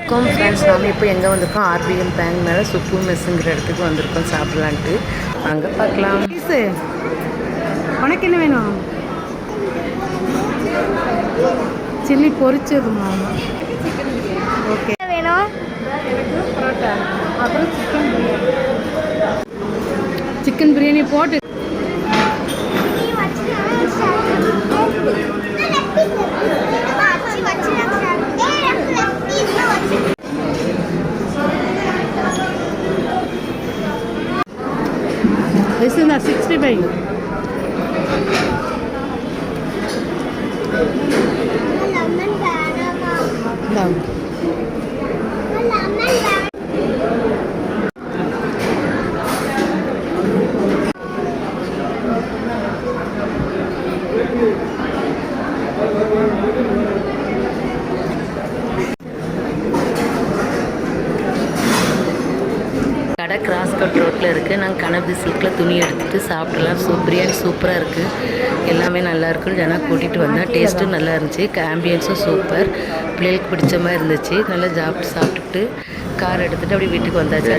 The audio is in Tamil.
வணக்கம் ஃப்ரெண்ட்ஸ், நாம் இப்போ எங்கே வந்திருக்கோம்? ஆர்பிஎம் பேங்க் மேலே சுப்பு மெஸ்ஸுங்கிற இடத்துக்கு வந்திருக்கோம் சாப்பிட்லான்ட்டு. அங்கே பார்க்கலாம். உனக்கு என்ன வேணும்? சில்லி பொரிச்சதுமா? ஓகே வேணும். எனக்கு பரோட்டா, அப்புறம் சிக்கன் பிரியாணி போட்டு This is not 65. கடை கிராஸ் கட் ரோட்டில் இருக்குது. நாங்கள் கனவு சில்கில் துணி எடுத்துகிட்டு சாப்பிட்லாம். பிரியாணி சூப்பராக இருக்குது, எல்லாமே நல்லா இருக்கும். ஜனா கூட்டிகிட்டு வந்தேன். டேஸ்ட்டும் நல்லா இருந்துச்சு, ஆம்பியன்ஸும் சூப்பர், பிள்ளைகளுக்கு பிடிச்ச மாதிரி இருந்துச்சு. நல்லா சாப்பிட்டுட்டு கார் எடுத்துகிட்டு அப்படியே வீட்டுக்கு வந்தாச்சு.